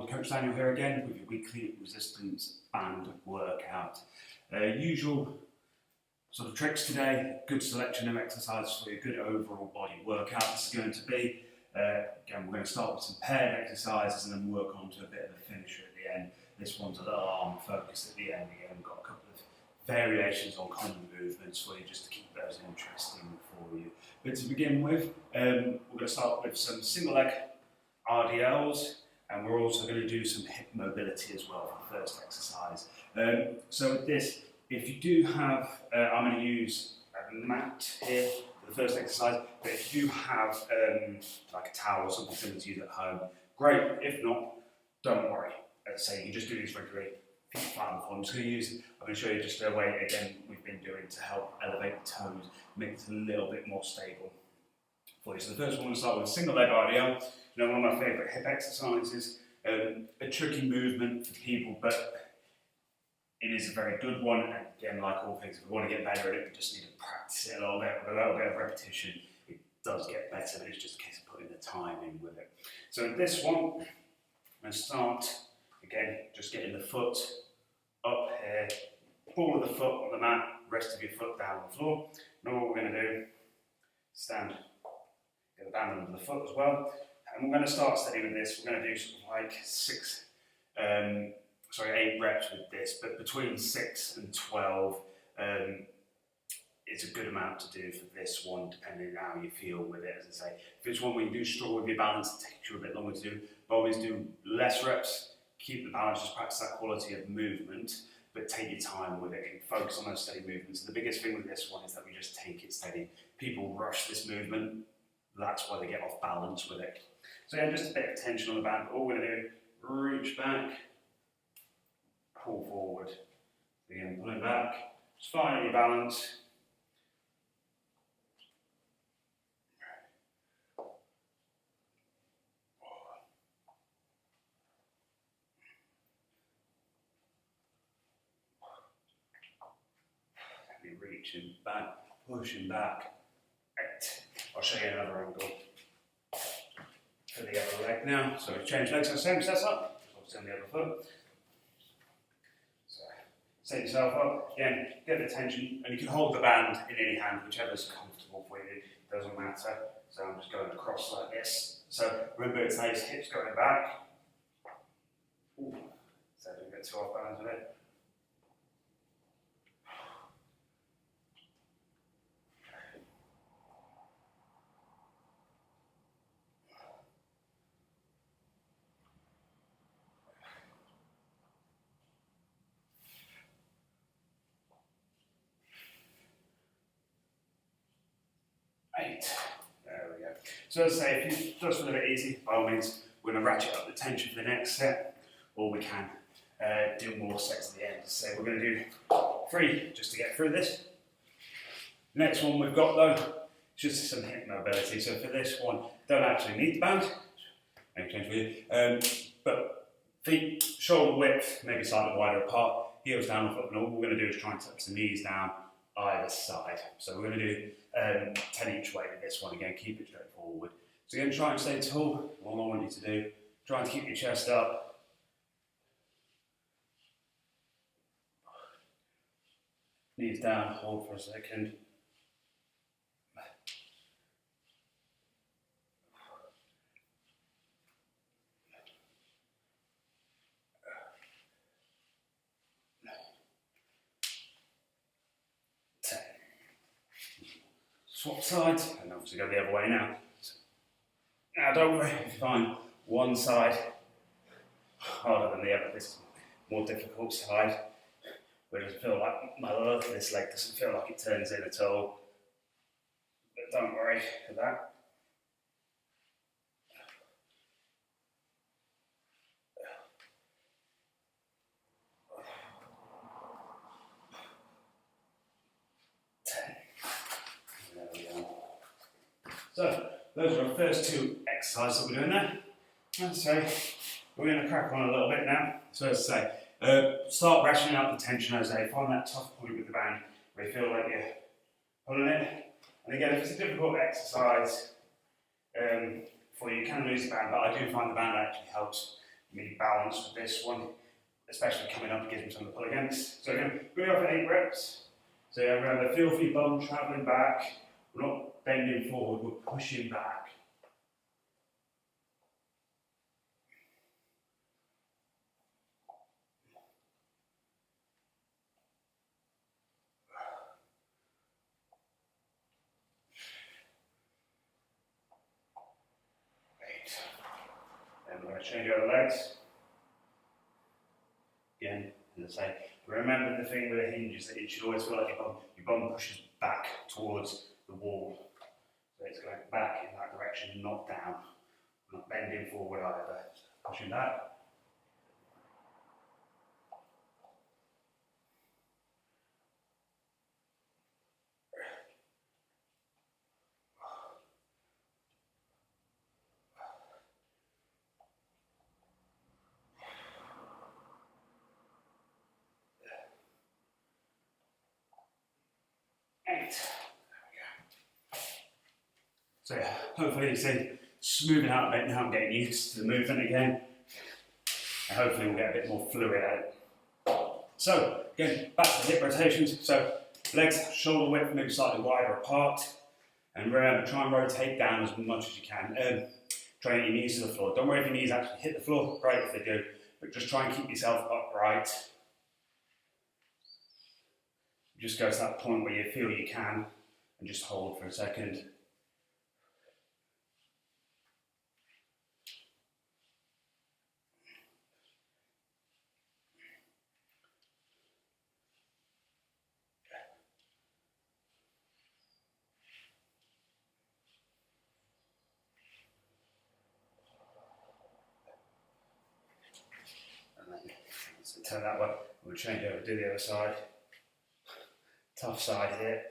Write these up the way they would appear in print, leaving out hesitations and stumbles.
everyone, Coach Daniel here again with your weekly resistance band workout. Usual sort of tricks today, good selection of exercises for your good overall body workout. This is going to be, again, we're going to start with some paired exercises and then work on to a bit of a finisher at the end. This one's a little arm focused at the end. Again, we've got a couple of variations on common movements for you just to keep those interesting for you. But to begin with, we're going to start with some single leg RDLs, and we're also going to do some hip mobility as well for the first exercise. So with this, if you do have, I'm going to use a mat here for the first exercise, but if you do have like a towel or something similar to use at home, great. If not, don't worry. As I say, you can just do these regularly, feet flat on the floor. I'm just going to show you just a way, again, we've been doing to help elevate the toes, make it a little bit more stable for you. So the first one, we'll start with a single leg RDL. You know, one of my favourite hip exercises, a tricky movement for people, but it is a very good one. And again, like all things, if we want to get better at it, we just need to practice it a little bit, with a little bit of repetition. It does get better, but it's just a case of putting the time in with it. So this one, I'm going to start, again, just getting the foot up here, ball of the foot on the mat, rest of your foot down on the floor. Now what we're going to do, stand, get the band under the foot as well. And we're going to start steady with this. We're going to do something like 8 reps with this, but between 6 and 12 is a good amount to do for this one, depending on how you feel with it. As I say, if it's one where you do struggle with your balance, it takes you a bit longer to do, but always do less reps, keep the balance, just practice that quality of movement, but take your time with it and focus on those steady movements. And the biggest thing with this one is that we just take it steady. People rush this movement, that's why they get off balance with it. So yeah, just a bit of tension on the band. All we're going to do, reach back, pull forward. Again, pull it back, just find your balance. Reaching back, pushing back. I'll show you another angle for the other leg now. So we change legs, so same setup, obviously on the other foot. So set yourself up, again, get the tension, and you can hold the band in any hand, whichever's comfortable for you, it doesn't matter. So I'm just going across like this. So remember, it's those hips going back. Ooh. So don't get too off balance with it. There we go. So as I say, if you just feel a bit easy, by all means, we're going to ratchet up the tension for the next set, or we can do more sets at the end. So we're going to do 3 just to get through this. Next one we've got though, is just some hip mobility. So for this one, don't actually need the band, make a change for you, but feet shoulder width, maybe slightly wider apart, heels down off up, and all we're going to do is try and touch the knees down either side. So we're going to do 10 each way with this one. Again, keep it straightforward. So again, try and stay tall. All I want you to do, try and keep your chest up. Knees down, hold for a second. Swap sides, and obviously go the other way now. Now don't worry if you find one side harder than the other, this more difficult side, where it doesn't feel like this leg doesn't feel like it turns in at all. But don't worry for that. So, those are our first 2 exercises that we're doing there. As I say, we're going to crack on a little bit now. So as I say, start ratcheting up the tension as I find that tough point with the band where you feel like you're pulling it. And again, if it's a difficult exercise for you, you can lose the band, but I do find the band actually helps You need balance with this one, especially coming up, it gives me something to pull against. So again, going off at 8 reps. So yeah, remember, feel for your bum travelling back. We're not bending forward, we're pushing back. Then we're going to change over legs. Again, as I say, remember the thing with a hinge is that it should always feel like your bum pushes back towards the wall. So it's going back in that direction, not down. Not bending forward either. Pushing back. So yeah, hopefully you see smoothing out a bit now, I'm getting used to the movement again. And hopefully we'll get a bit more fluid out. So again, back to hip rotations. So legs shoulder width, maybe slightly wider apart. And remember, try and rotate down as much as you can. Try and get your knees to the floor. Don't worry if your knees actually hit the floor, great if they do. But just try and keep yourself upright. Just go to that point where you feel you can and just hold for a second. So turn that way, we'll change over, do the other side. Tough side here.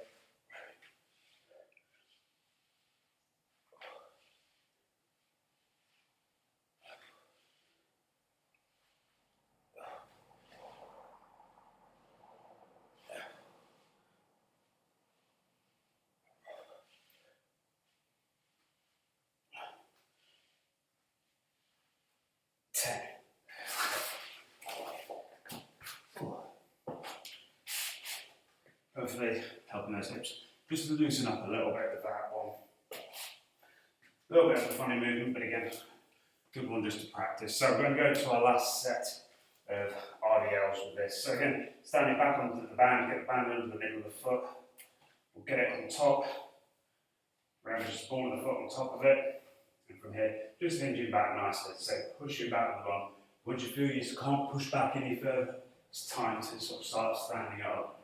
Hopefully helping those hips just to loosen up a little bit with that one. A little bit of a funny movement, but again, good one just to practice. So we're going to go to our last set of RDLs with this. So again, standing back onto the band, get the band under the middle of the foot. We'll get it on top. Remember, just ball of the foot on top of it. And from here, just hinging back nicely. So pushing back with the bum. Once you feel you can't push back any further, it's time to sort of start standing up.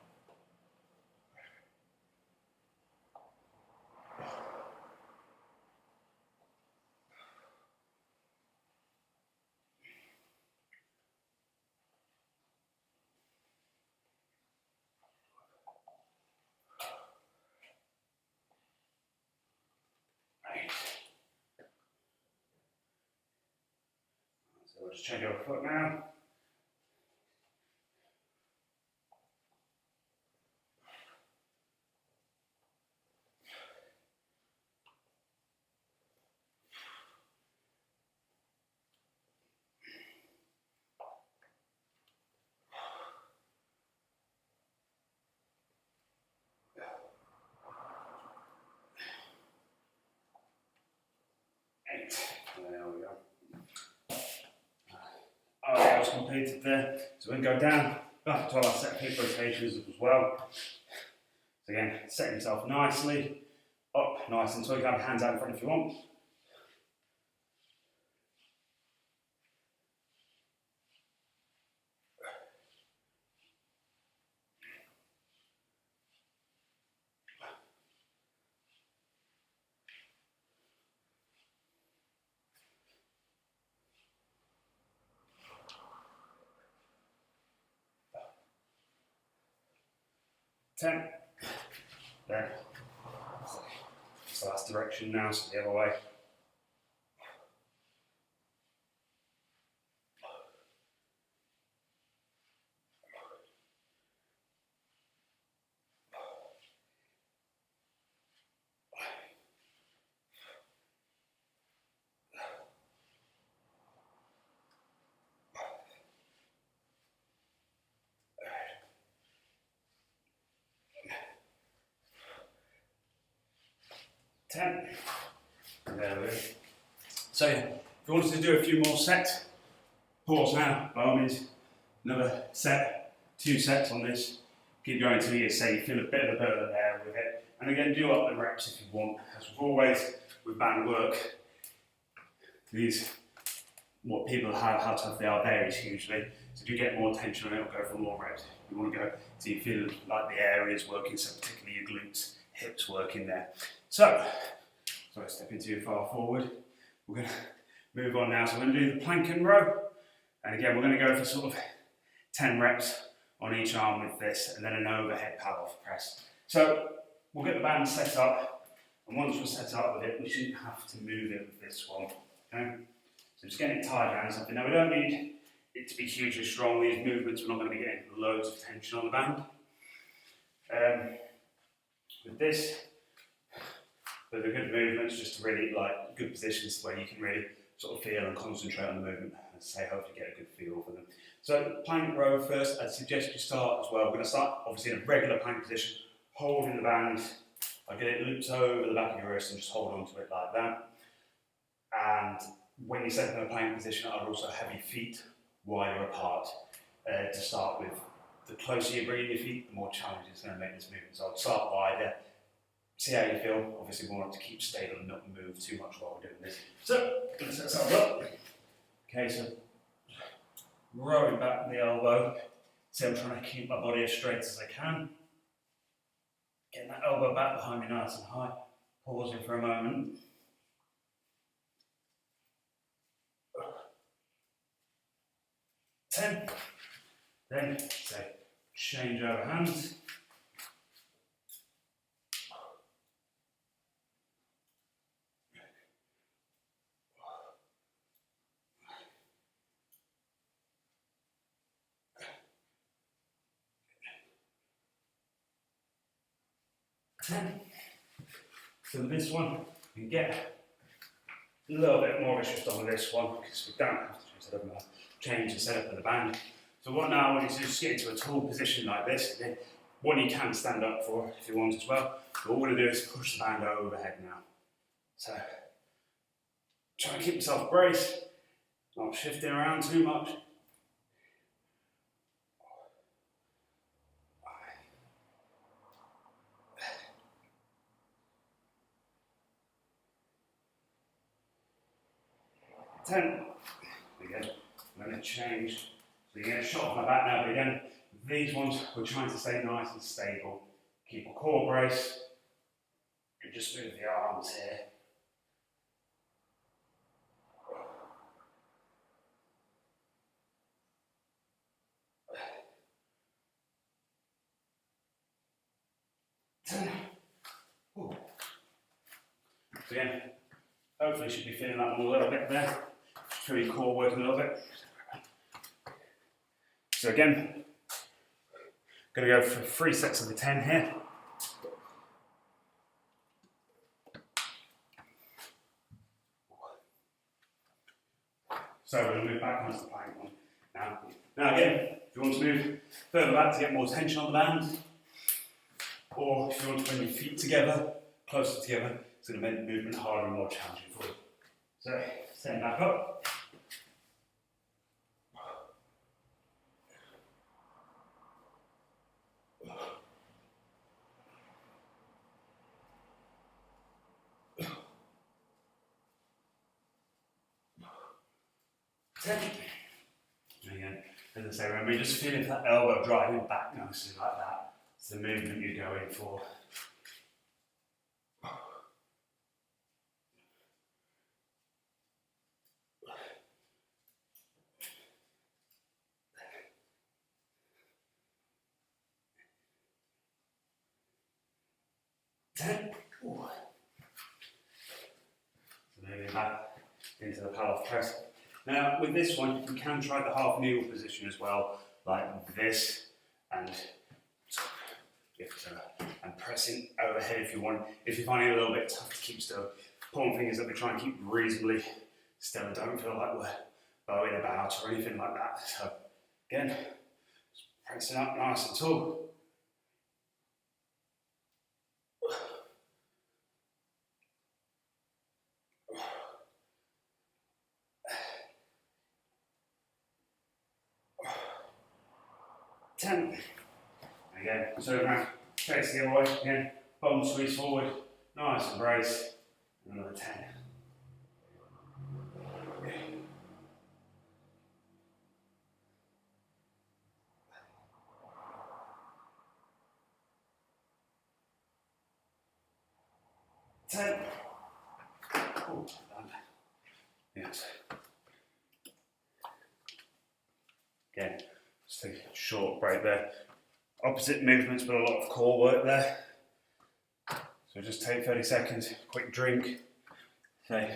So we'll just change our foot now. There we go. That was completed there. So we can go down, back to our set of hip rotations as well. So again, set yourself nicely, up nice and tall. You can have your hands out in front if you want. Ten. There. So that's direction now, so the other way. 10. There we go. So yeah, if you wanted to do a few more sets, pause now, by all means. Another set, 2 sets on this. Keep going until you say you feel a bit of a burn there with it. And again, do up the reps if you want. As with always, with band work, these, what people have, how tough they are, varies hugely. So if you get more tension on it, it'll go for more reps. You want to go so you feel like the area is working, so particularly your glutes, hips working there. So stepping too far forward. We're going to move on now. So we're going to do the plank and row. And again, we're going to go for sort of 10 reps on each arm with this, and then an overhead pad-off press. So we'll get the band set up, and once we're set up with it, we shouldn't have to move it with this one. Okay? So just getting it tied around something. Now we don't need it to be hugely strong. These movements, we're not going to be getting loads of tension on the band. With this, they're good movements, just to really like good positions where you can really sort of feel and concentrate on the movement, and say hopefully get a good feel for them. So plank row first, I'd suggest you start as well. We're going to start obviously in a regular plank position, holding the band. I get it looped over the back of your wrist and just hold on to it like that. And when you set up in a plank position, I'd also have your feet wider apart to start with. The closer you bring your feet, the more challenging it's going to make this movement. So I'd start wider, see how you feel. Obviously we want to keep stable and not move too much while we're doing this. So, going to set ourselves up. Okay, so rowing back the elbow. See, I'm trying to keep my body as straight as I can. Getting that elbow back behind me nice and high. Pausing for a moment. Ten. Then, say, change over hands. So this one, you can get a little bit more of a shift on this one because we don't have to change the setup of the band. So what now I want you to do is just get into a tall position like this. And then one you can stand up for if you want as well. But what we're going to do is push the band overhead now. So try and keep yourself braced, not shifting around too much. Ten. Again, I'm going to change. So you're going to shot off my back now, but again, these ones we're trying to stay nice and stable. Keep a core brace. And just move the arms here. Ooh. So again, hopefully you should be feeling that one a little bit there. Feel your core working a little bit. So again, going to go for 3 sets of the 10 here. So we're going to move back onto the plank one. Now again, if you want to move further back to get more tension on the band, or if you want to bring your feet together, closer together, it's going to make the movement harder and more challenging for you. So, stand back up. And again, as I say, remember, just feeling that elbow driving back nicely like that. It's the movement you're going for. So moving back into the pad-off press. Now with this one, you can try the half kneel position as well, like this, and and pressing overhead if you want. If you're finding it a little bit tough to keep still, palm fingers up, we try and keep reasonably still. Don't feel like we're bowing about or anything like that. So again, just pressing up nice and tall. 10. Again, turn around, face the other way, again, bum squeeze forward, nice embrace, another 10. 10. Oh, yes. Again, just take a short break there. Opposite movements, but a lot of core work there. So just take 30 seconds, quick drink. Okay.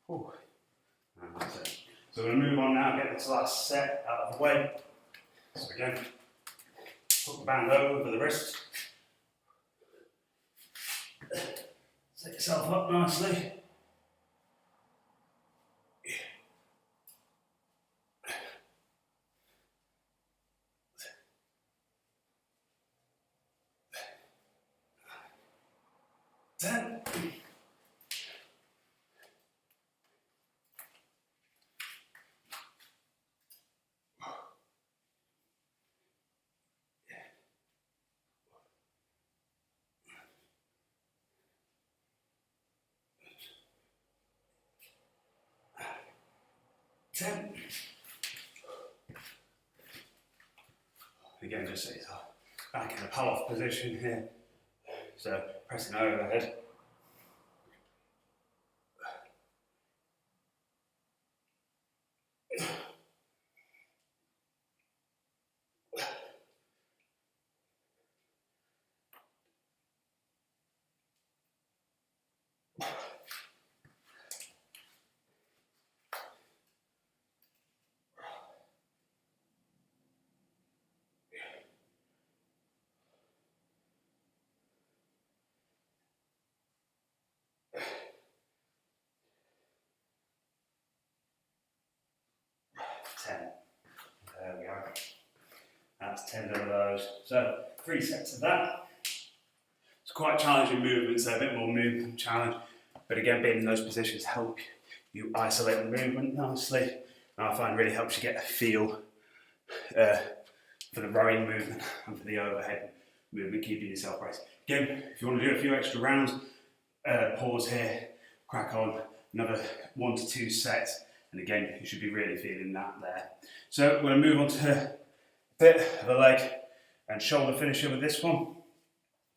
Ooh. And that's it. So we're going to move on now, get this last set out of the way. So again, put the band over the wrist. Set yourself up nicely. Ten. 10. Again, just set yourself back in a pull-off position here. So pressing overhead. 10. There we go. That's 10 of those. So 3 sets of that. It's quite challenging movements, so a bit more movement challenge. But again, being in those positions help you isolate the movement nicely. And I find really helps you get a feel for the rowing movement and for the overhead movement, keeping yourself braced. Again, if you want to do a few extra rounds, pause here, crack on, another 1 to 2 sets. And again, you should be really feeling that there. So we're going to move on to a bit of a leg and shoulder finisher with this one.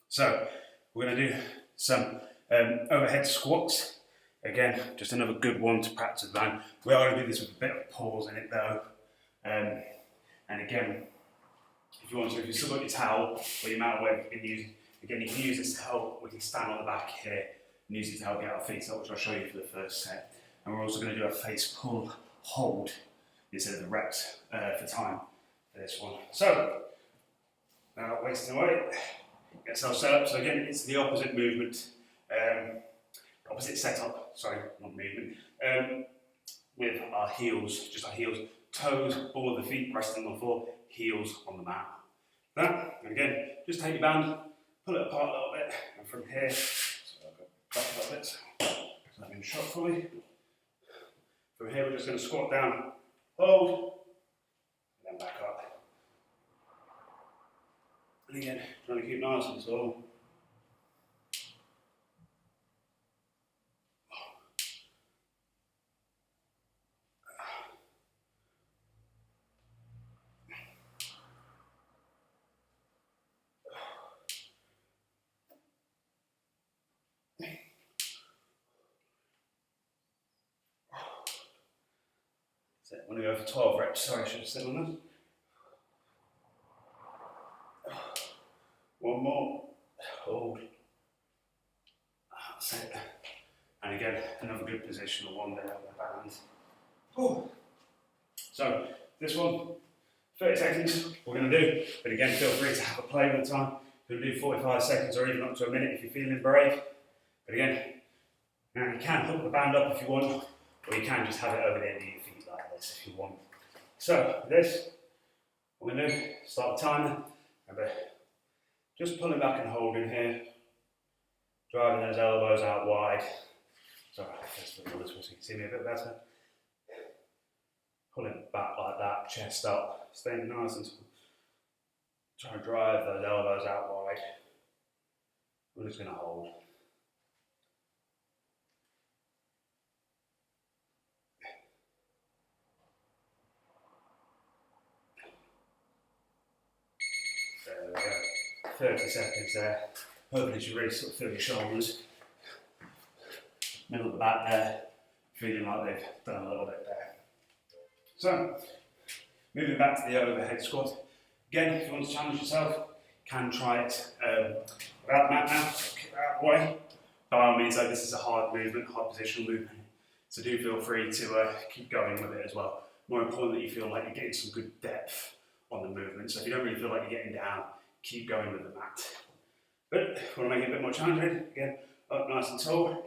So we're going to do some overhead squats. Again, just another good one to practice then. We are going to do this with a bit of pause in it though. And again, if you want to, if you've still got your towel or your mat weight you can use, again, you can use this to help. We can stand on the back here and use it to help get our feet up, which I'll show you for the first set. And we're also going to do a face pull hold instead of the reps for time for this one. So, without wasting away, get yourself set up. So again, it's the opposite movement, opposite setup, sorry, not movement, with our heels, just our heels, toes, ball of the feet resting on the floor, heels on the mat. That, and again, just take your band, pull it apart a little bit, and from here, so I've got back like this, so I've been shot fully. From here, we're just going to squat down, hold, and then back up. And again, trying to keep nice and slow. I'm going to go for 12 reps. Sorry, I should have said on this. One more. Hold. That's it. And again, another good positional one there with the band. Oh. So, this one, 30 seconds, we're going to do. But again, feel free to have a play with the time. You can do 45 seconds or even up to a minute if you're feeling brave. But again, now you can hook the band up if you want, or you can just have it over the end of your feet like this if you want. So, this, what we're going to do, start the timer, and just pulling back and holding here, driving those elbows out wide, Sorry, just put this one so you can see me a bit better. Pull it back like that, chest up, staying nice and tall. Try and drive those elbows out wide. We're just going to hold. There we go. 30 seconds there. Hopefully you should really sort of feel your shoulders. Middle of the back there. Feeling like they've done a little bit there. So, moving back to the overhead squat. Again, if you want to challenge yourself, you can try it without the mat now. So kick that out of the way. By all means, though, this is a hard movement, hard positional movement. So do feel free to keep going with it as well. More importantly, you feel like you're getting some good depth on the movement. So if you don't really feel like you're getting down, keep going with the mat. But if you want to make it a bit more challenging, again, up nice and tall.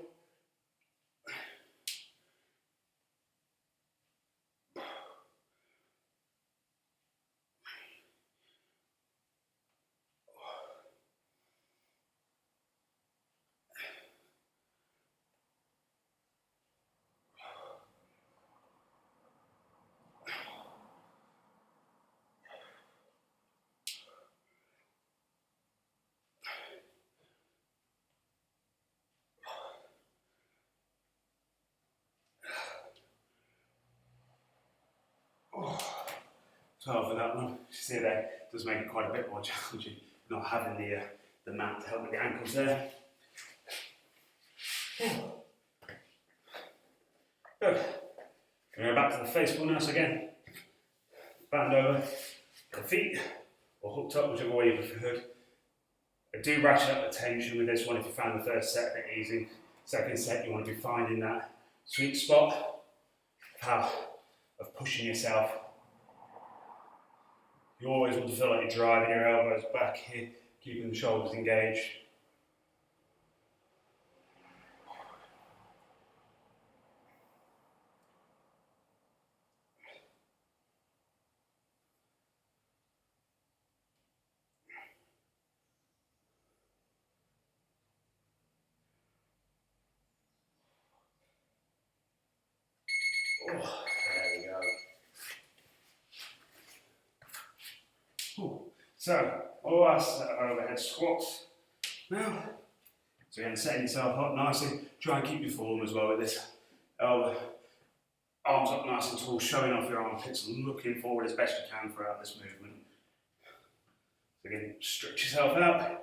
So for that one, you see there, it does make it quite a bit more challenging, not having the mat to help with the ankles there. Good. Going to go back to the face pull now, so again, band over, the feet, or hooked up, whichever way you prefer. I do ratchet up the tension with this one if you found the first set a bit easy. Second set, you want to be finding that sweet spot of pushing yourself. You always want to feel like you're driving your elbows back here, keeping the shoulders engaged. Oh, there we go. Ooh. So, all our set of overhead squats. Now, so again, setting yourself up nicely. Try and keep your form as well with this. Elbow, arms up nice and tall, showing off your armpits and looking forward as best you can throughout this movement. So again, stretch yourself out.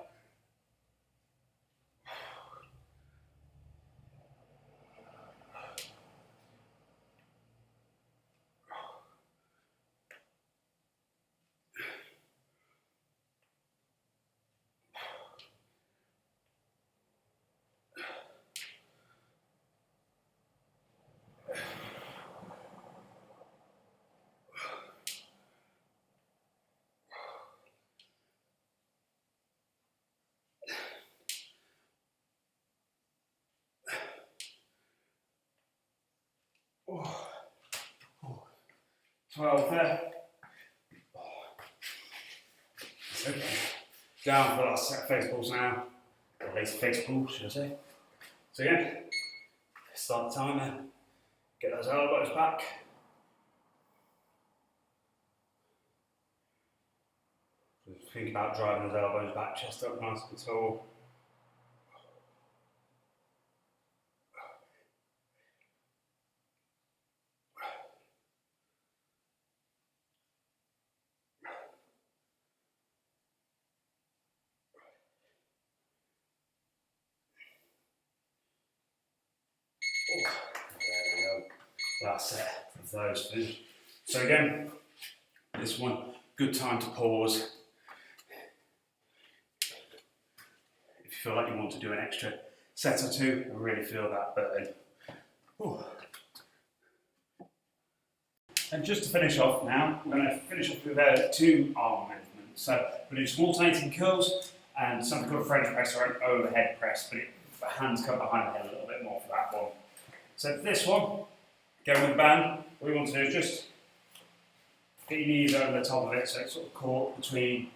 Oh. 12 there. Okay. Down for the last set of face pulls now. Or at least face pull, should I say. So again, start the timer. Get those elbows back. Just think about driving those elbows back, chest up nice and tall. There we go. Last set of those two. So again, this one, good time to pause. If you feel like you want to do an extra set or two, and really feel that burn. Ooh. And just to finish off now, we're going to finish off with 2 arm movements. So we're going to do some alternating curls and something called a French press or an overhead press, but hands come behind the head a little bit more for that one. So for this one, going with the band, what we want to do is just get your knees over the top of it, so it's sort of caught between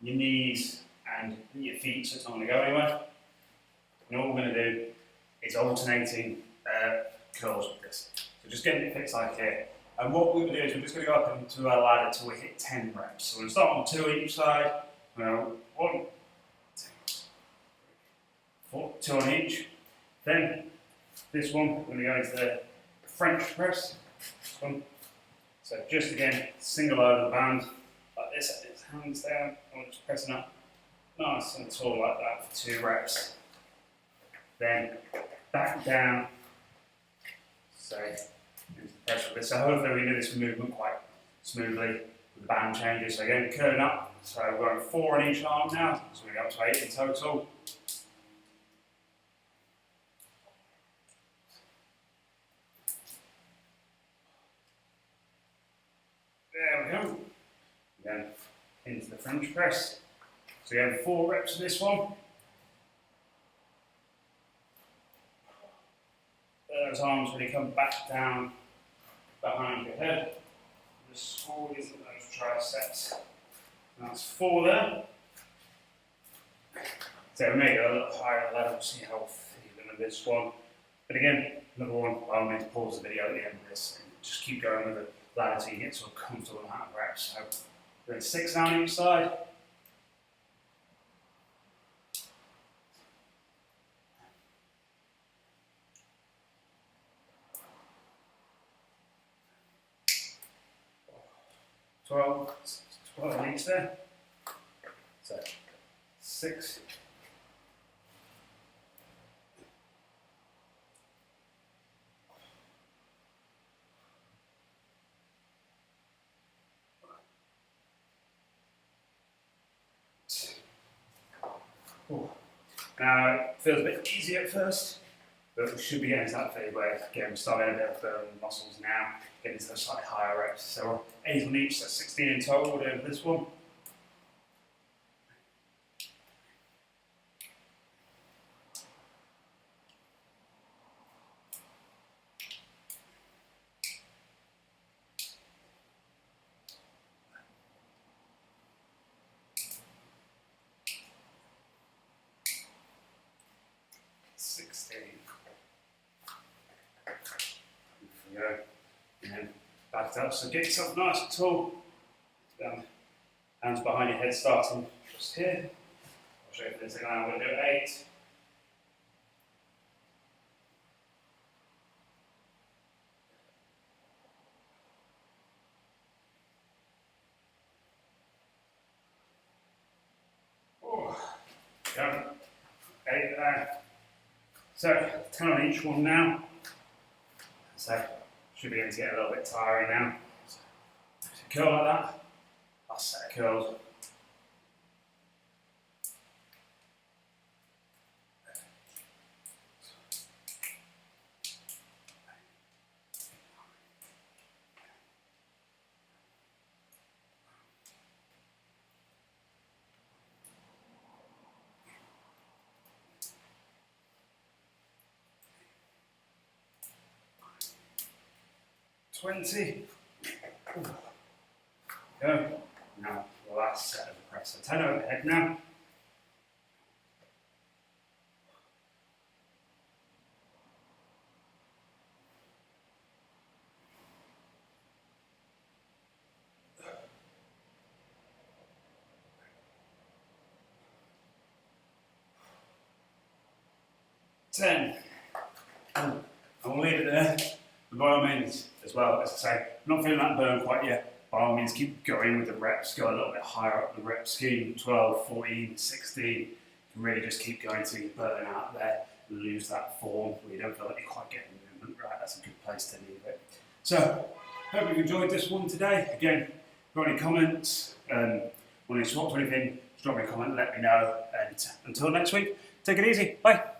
your knees and your feet, so it's not going to go anywhere. And all we're going to do is alternating curls with this. So just getting it fixed like here. And what we're going to do is we're just going to go up into our ladder until we hit 10 reps. So we'll start on 2 each side. 1, 2, 4, 2 on each. Then this one, we're going to go into the French press. This one. So just again, single over the band, like this, hands down, and we're just pressing up nice and tall like that for 2 reps. Then back down, so into the pressure with this. So hopefully we do this movement quite smoothly with the band changes. So again, curling up, so we're going 4 on each arm now, so we go up to 8 in total. There we go. Then into the French press. So you have 4 reps of this one. Those arms really come back down behind your head. Just squeeze those triceps. That's 4 there. So we may go a little higher level, see how feeling of this one. But again, number one, by all means pause the video at the end of this and just keep going with the ladder until you get to a comfortable amount of reps. So we're at 6 now on each side. Twelve on each there. So 6. Now it feels a bit easier at first, but we should be getting to that phase where again we're starting a bit of burning muscles now, getting to those slightly higher reps. So we're 8 on each, so 16 in total. We're doing this one. There we go. And back it up. So get yourself nice and tall. Down. Hands behind your head, starting just here. I'll show you for this again. I'm going to do 8. Oh, go. 8 there. So 10 on each one now. So should be able to get a little bit tiring now. So curl like that. Last set of curls. Go. Now the last set of the press. So 10 overhead now. And we'll leave it there. But by all means, as well, as I say, not feeling that burn quite yet. By all means, keep going with the reps. Go a little bit higher up the rep scheme. 12, 14, 16. You can really just keep going until you burn out there and lose that form where you don't feel like you're quite getting movement right. That's a good place to leave it. So, hope you've enjoyed this one today. Again, if you've got any comments, want to swap or anything, just drop me a comment and let me know. And until next week, take it easy. Bye.